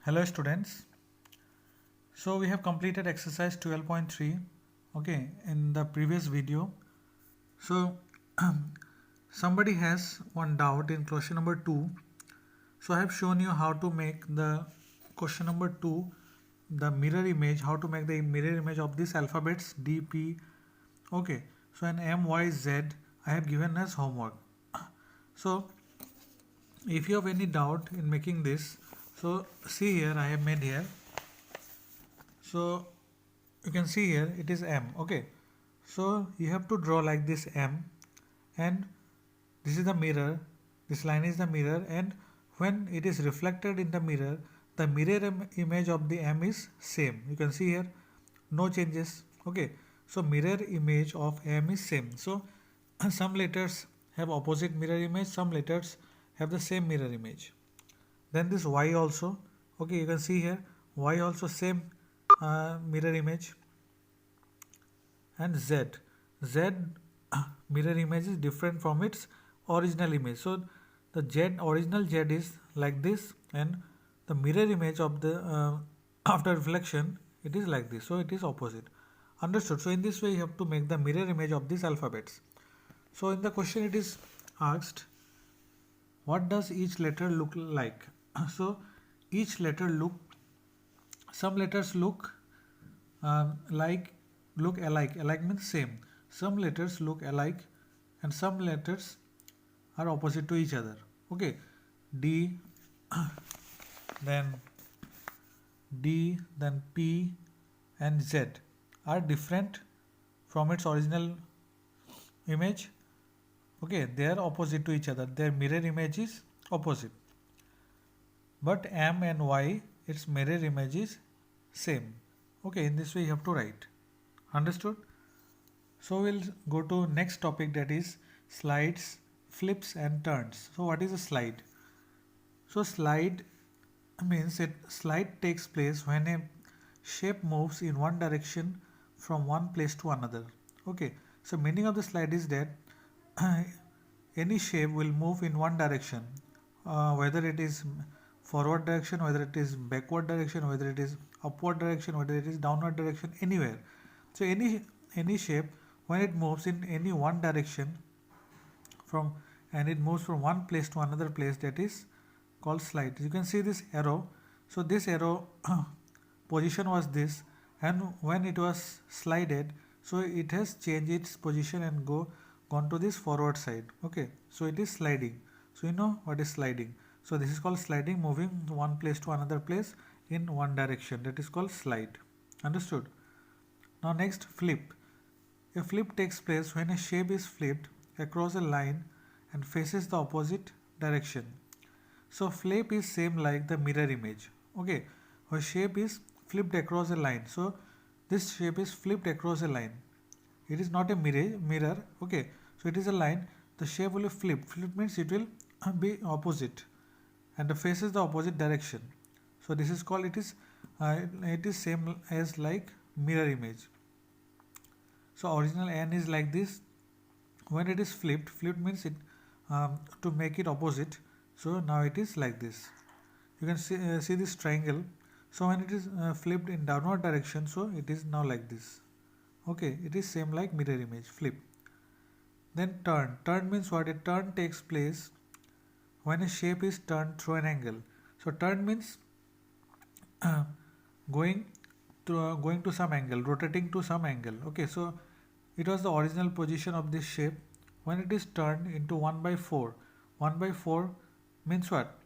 Hello students. So we have completed exercise 12.3, okay, in the previous video. So somebody has one doubt in question number 2. So I have shown you how to make the question number 2, the mirror image, how to make the mirror image of these alphabets D, P, okay. So in M, Y, Z I have given as homework. So if you have any doubt in making this, so see here, I have made here. So you can see here it is M, okay. So you have to draw like this M, and this is the mirror, this line is the mirror, and when it is reflected in the mirror, the mirror image of the M is same. You can see here no changes, okay. So mirror image of M is same. So some letters have opposite mirror image, some letters have the same mirror image. Then this Y also, okay, you can see here Y also same mirror image. And Z mirror image is different from its original image. So the original Z is like this, and the mirror image of the after reflection it is like this. So it is opposite. Understood? So in this way you have to make the mirror image of these alphabets. So in the question it is asked, what does each letter look like? So each letter some letters look look alike. Alike means same. Some letters look alike, and some letters are opposite to each other. Okay, D, then P, and Z are different from its original image. Okay, they are opposite to each other. Their mirror image is opposite. But M and Y, its mirror image is same. Okay, in this way you have to write. Understood? So we'll go to next topic, that is slides, flips and turns. So what is a slide? So slide means slide takes place when a shape moves in one direction from one place to another. Okay, so meaning of the slide is that any shape will move in one direction, whether it is forward direction, whether it is backward direction, whether it is upward direction, whether it is downward direction, anywhere. So any shape, when it moves in any one direction and it moves from one place to another place, that is called slide. You can see this arrow. So this arrow position was this, and when it was slided, so it has changed its position and gone to this forward side. Okay, so it is sliding. So you know what is sliding. So this is called sliding, moving one place to another place in one direction. That is called slide. Understood? Now next, flip. A flip takes place when a shape is flipped across a line and faces the opposite direction. So flip is same like the mirror image. Okay, a shape is flipped across a line. So this shape is flipped across a line. It is not a mirror. Okay, so it is a line. The shape will be flipped. Flip means it will be opposite and faces the opposite direction. So this is called, it is same as like mirror image. So original N is like this. When it is flipped means it to make it opposite. So now it is like this. You can see this triangle. So when it is flipped in downward direction, so it is now like this. Okay, it is same like mirror image, flip. Then turn. Turn means what? A turn takes place when a shape is turned through an angle. So turn means going to some angle, rotating to some angle. Okay, so it was the original position of this shape. When it is turned into 1 by 4, 1 by 4 means what?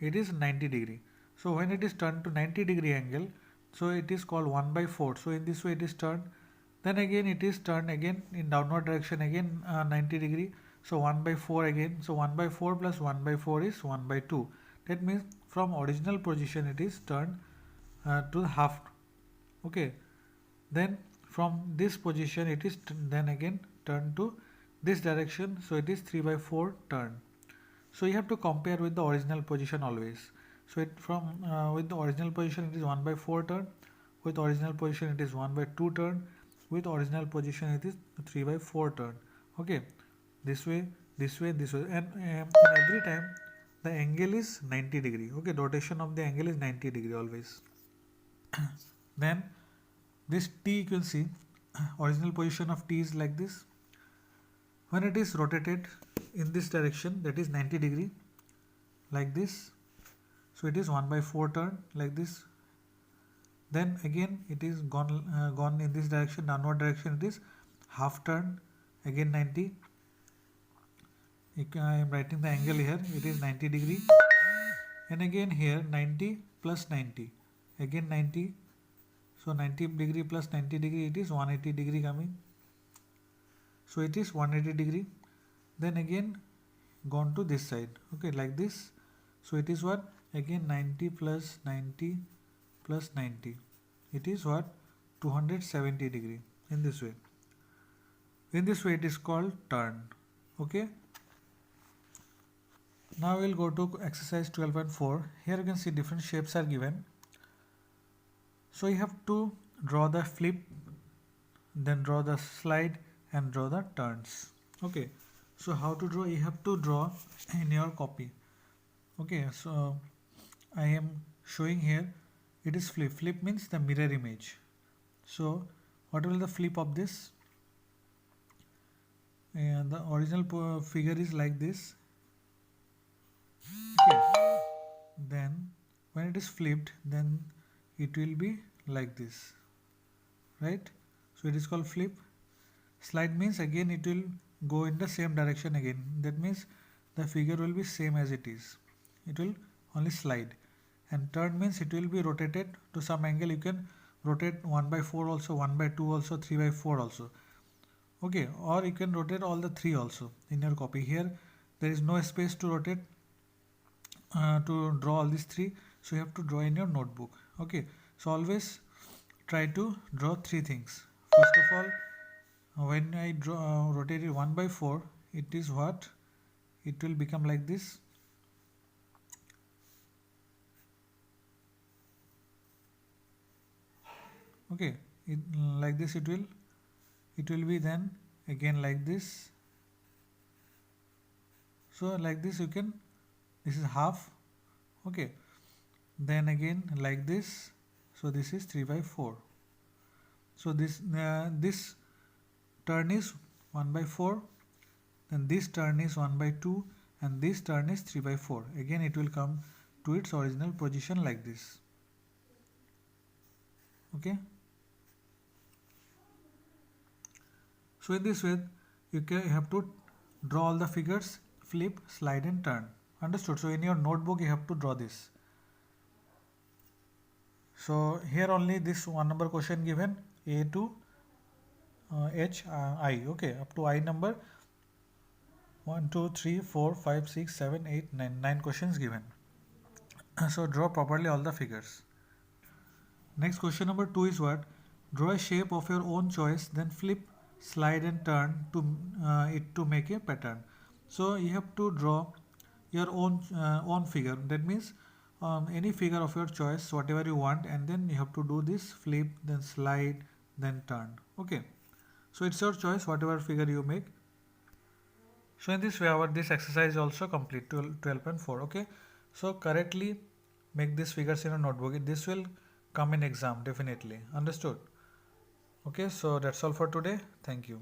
It is 90 degree. So when it is turned to 90 degree angle, so it is called 1 by 4. So in this way it is turned. Then again it is turned again in downward direction, again 90 degree. So 1 by 4 again. So 1 by 4 plus 1 by 4 is 1 by 2. That means from original position it is turned to the half. Okay. Then from this position it is then again turned to this direction. So it is 3 by 4 turn. So you have to compare with the original position always. So with the original position it is 1 by 4 turn. With original position it is 1 by 2 turn. With original position it is 3 by 4 turn. Okay, this way, and in every time the angle is 90 degree. Okay, rotation of the angle is 90 degree always. Then this T, you can see original position of T is like this. When it is rotated in this direction, that is 90 degree, like this, so it is 1/4 turn like this. Then again it is gone in this direction, downward direction, it is half turn, again 90. I am writing the angle here, it is 90 degree, and again here 90 plus 90, again 90, so 90 degree plus 90 degree, it is 180 degree coming, so it is 180 degree. Then again gone to this side, okay, like this, so it is what, again 90 plus 90 plus 90, it is what, 270 degree. In this way, it is called turn. Okay, now we'll go to exercise 12.4. Here you can see different shapes are given, so you have to draw the flip, then draw the slide, and draw the turns. Okay, so how to draw? You have to draw in your copy. Okay, so I am showing here, it is flip. Flip means the mirror image. So what will the flip of this? And the original figure is like this. Okay, then when it is flipped, then it will be like this, right? So it is called flip. Slide means again it will go in the same direction again. That means the figure will be same as it is. It will only slide. And turn means it will be rotated to some angle. You can rotate 1/4 also, 1/2 also, 3/4 also. Okay, or you can rotate all the three also in your copy. Here there is no space to rotate, to draw all these three, so you have to draw in your notebook. Okay, so always try to draw three things. First of all, when I rotate it 1/4, it is what, it will become like this. Okay, like this it will be, then again like this. So like this you can, this is half. Okay, then again like this, so this is 3/4. So this turn is 1/4, then this turn is 1/2, and this turn is 3/4. Again it will come to its original position like this. Okay, so in this way you have to draw all the figures, flip, slide, and turn. Understood? So in your notebook you have to draw this. So here only this one number question given, A to H I. Okay, up to I number 1, 2, 3, 4, 5, 6, 7, 8, 9. 9 questions given. So draw properly all the figures. Next, question number 2 is what? Draw a shape of your own choice, then flip, slide, and turn to it to make a pattern. So you have to draw your own figure. That means any figure of your choice, whatever you want, and then you have to do this flip, then slide, then turn. Okay, so it's your choice, whatever figure you make. So in this way our this exercise is also complete, 12.4. Okay, so correctly make these figures in a notebook. This will come in exam definitely. Understood? Okay, so that's all for today. Thank you.